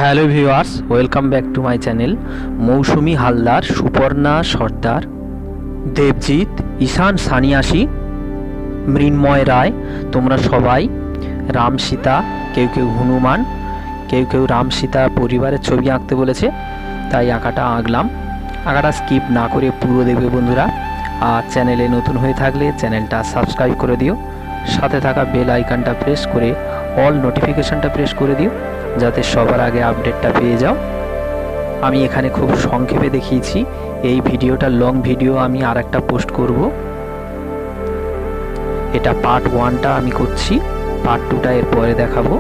Hello viewers, welcome back to my channel. Mousumi Haldar, Suparna Sardar, Debjit, Ishan Saniasi, Mrinmoy Roy, তোমরা সবাই রাম সীতা, কেউ কেউ হনুমান, কেউ কেউ রাম সীতা পরিবারের ছবি আঁকতে বলেছে, তাই আঁকাটা আঁকলাম। আঁকাটা স্কিপ না করে পুরো দেখবে বন্ধুরা। আর চ্যানেলে নতুন হয়ে থাকলে চ্যানেলটা সাবস্ক্রাইব করে দিও, সাথে থাকা বেল আইকনটা প্রেস করে অল নোটিফিকেশনটা প্রেস করে দিও, যাতে সবার আগে আপডেটটা পেয়ে যাও। আমি এখানে খুব সংক্ষেপে দেখিয়েছি, এই ভিডিওটা লং ভিডিও আমি আর একটা পোস্ট করব। এটা পার্ট 1টা আমি করছি, পার্ট 2টা এর পরে দেখাবো।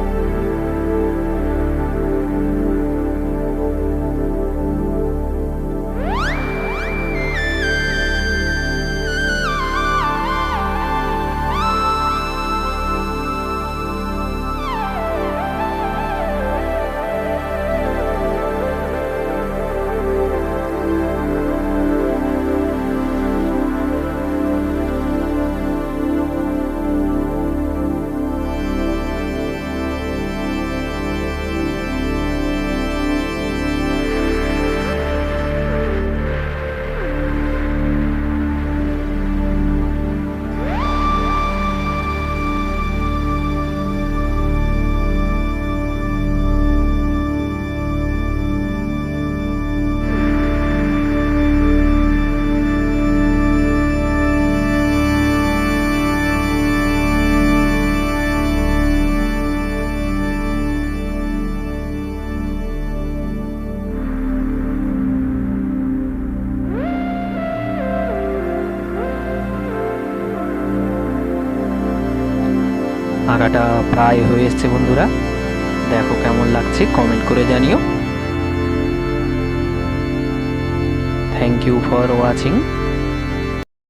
আঁকাটা প্রায় হয়ে এসছে বন্ধুরা, দেখো কেমন লাগছে কমেন্ট করে জানিও। Thank you for watching.